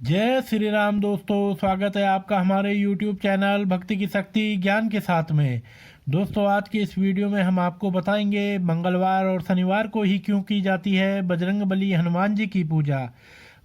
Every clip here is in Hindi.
जय श्री राम दोस्तों, स्वागत है आपका हमारे YouTube चैनल भक्ति की शक्ति ज्ञान के साथ में। दोस्तों, आज के इस वीडियो में हम आपको बताएंगे मंगलवार और शनिवार को ही क्यों की जाती है बजरंगबली हनुमान जी की पूजा।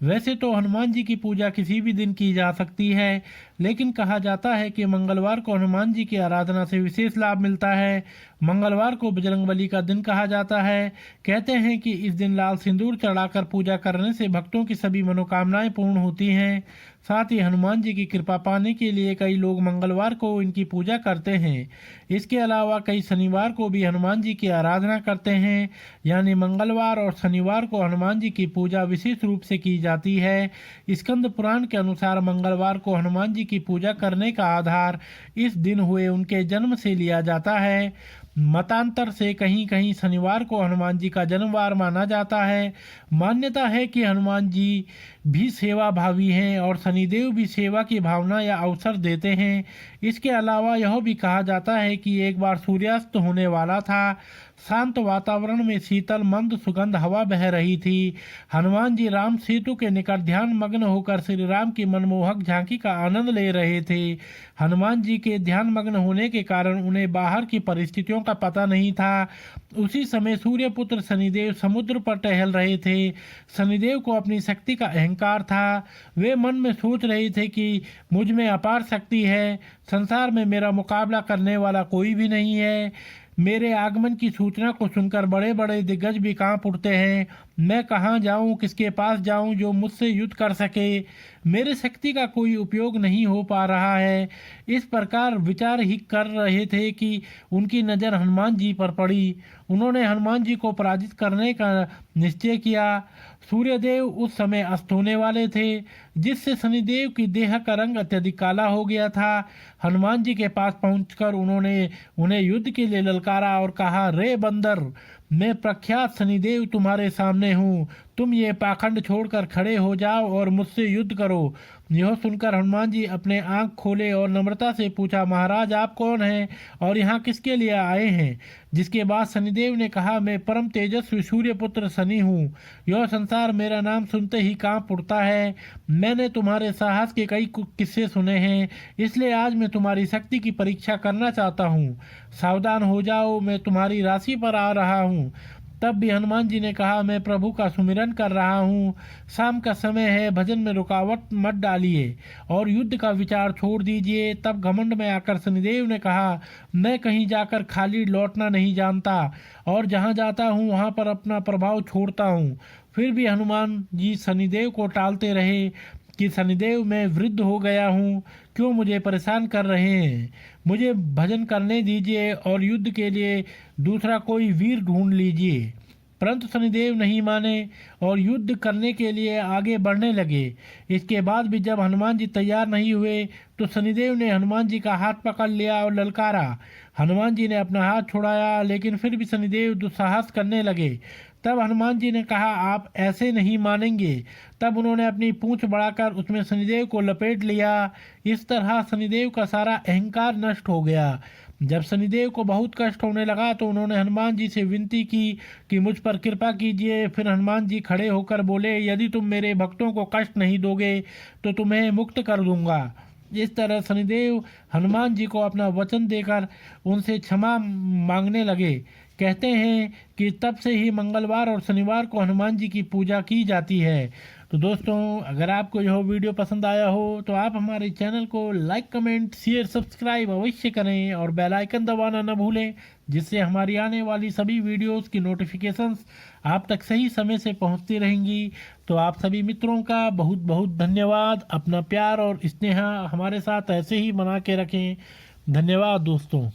वैसे तो हनुमान जी की पूजा किसी भी दिन की जा सकती है, लेकिन कहा जाता है कि मंगलवार को हनुमान जी की आराधना से विशेष लाभ मिलता है। मंगलवार को बजरंगबली का दिन कहा जाता है। कहते हैं कि इस दिन लाल सिंदूर चढ़ाकर पूजा करने से भक्तों की सभी मनोकामनाएं पूर्ण होती हैं। साथ ही हनुमान जी की कृपा पाने के लिए कई लोग मंगलवार को इनकी पूजा करते हैं। इसके अलावा कई शनिवार को भी हनुमान जी की आराधना करते हैं। यानी मंगलवार और शनिवार को हनुमान जी की पूजा विशेष रूप से की जाती है। स्कंद पुराण के अनुसार मंगलवार को हनुमान जी की पूजा करने का आधार इस दिन हुए उनके जन्म से लिया जाता है। मतांतर से कहीं कहीं शनिवार को हनुमान जी का जन्मवार माना जाता है। मान्यता है कि हनुमान जी भी सेवा भावी हैं और शनिदेव भी सेवा की भावना या अवसर देते हैं। इसके अलावा यह भी कहा जाता है कि एक बार सूर्यास्त होने वाला था। शांत वातावरण में शीतल मंद सुगंध हवा बह रही थी। हनुमान जी राम सेतु के निकट ध्यान मग्न होकर श्री राम की मनमोहक झांकी का आनंद ले रहे थे। हनुमान जी के ध्यान मग्न होने के कारण उन्हें बाहर की परिस्थितियों का पता नहीं था। उसी समय सूर्यपुत्र शनिदेव समुद्र पर टहल रहे थे। शनिदेव को अपनी शक्ति का अहंकार था। वे मन में सोच रहे थे कि मुझ में अपार शक्ति है, संसार में मेरा मुकाबला करने वाला कोई भी नहीं है। मेरे आगमन की सूचना को सुनकर बड़े बड़े दिग्गज भी कांप उठते हैं। मैं कहाँ जाऊँ, किसके पास जाऊँ जो मुझसे युद्ध कर सके। मेरे शक्ति का कोई उपयोग नहीं हो पा रहा है। इस प्रकार विचार ही कर रहे थे कि उनकी नज़र हनुमान जी पर पड़ी। उन्होंने हनुमान जी को पराजित करने का निश्चय किया। सूर्यदेव उस समय अस्त होने वाले थे, जिससे शनिदेव की देह का रंग अत्यधिक काला हो गया था। हनुमान जी के पास पहुंचकर उन्होंने उन्हें युद्ध के लिए ललकारा और कहा, रे बंदर, मैं प्रख्यात शनिदेव तुम्हारे सामने हूँ। तुम ये पाखंड छोड़कर खड़े हो जाओ और मुझसे युद्ध करो। यह सुनकर हनुमान जी अपने आंख खोले और नम्रता से पूछा, महाराज आप कौन हैं और यहाँ किसके लिए आए हैं। जिसके बाद शनिदेव ने कहा, मैं परम तेजस्वी सूर्यपुत्र शनि हूँ। यह संसार मेरा नाम सुनते ही कांप उठता है। मैंने तुम्हारे साहस के कई किस्से सुने हैं, इसलिए आज मैं तुम्हारी शक्ति की परीक्षा करना चाहता हूँ। सावधान हो जाओ, मैं तुम्हारी राशि पर आ रहा हूँ। तब भी हनुमान जी ने कहा, मैं प्रभु का सुमिरन कर रहा हूँ। शाम का समय है, भजन में रुकावट मत डालिए और युद्ध का विचार छोड़ दीजिए। तब घमंड में आकर शनिदेव ने कहा, मैं कहीं जाकर खाली लौटना नहीं जानता और जहाँ जाता हूँ वहाँ पर अपना प्रभाव छोड़ता हूँ। फिर भी हनुमान जी शनिदेव को टालते रहे कि शनिदेव मैं वृद्ध हो गया हूँ, क्यों मुझे परेशान कर रहे हैं। मुझे भजन करने दीजिए और युद्ध के लिए दूसरा कोई वीर ढूंढ लीजिए। परंतु शनिदेव नहीं माने और युद्ध करने के लिए आगे बढ़ने लगे। इसके बाद भी जब हनुमान जी तैयार नहीं हुए तो शनिदेव ने हनुमान जी का हाथ पकड़ लिया और ललकारा। हनुमान जी ने अपना हाथ छुड़ाया, लेकिन फिर भी शनिदेव दुस्साहस करने लगे। तब हनुमान जी ने कहा, आप ऐसे नहीं मानेंगे। तब उन्होंने अपनी पूंछ बढ़ाकर उसमें शनिदेव को लपेट लिया। इस तरह शनिदेव का सारा अहंकार नष्ट हो गया। जब शनिदेव को बहुत कष्ट होने लगा तो उन्होंने हनुमान जी से विनती की कि मुझ पर कृपा कीजिए। फिर हनुमान जी खड़े होकर बोले, यदि तुम मेरे भक्तों को कष्ट नहीं दोगे तो तुम्हें मुक्त कर दूंगा। इस तरह शनिदेव हनुमान जी को अपना वचन देकर उनसे क्षमा मांगने लगे। कहते हैं कि तब से ही मंगलवार और शनिवार को हनुमान जी की पूजा की जाती है। तो दोस्तों, अगर आपको यह वीडियो पसंद आया हो तो आप हमारे चैनल को लाइक, कमेंट, शेयर, सब्सक्राइब अवश्य करें और बेल आइकन दबाना न भूलें, जिससे हमारी आने वाली सभी वीडियोस की नोटिफिकेशंस आप तक सही समय से पहुंचती रहेंगी। तो आप सभी मित्रों का बहुत बहुत धन्यवाद। अपना प्यार और स्नेह हमारे साथ ऐसे ही बना के रखें। धन्यवाद दोस्तों।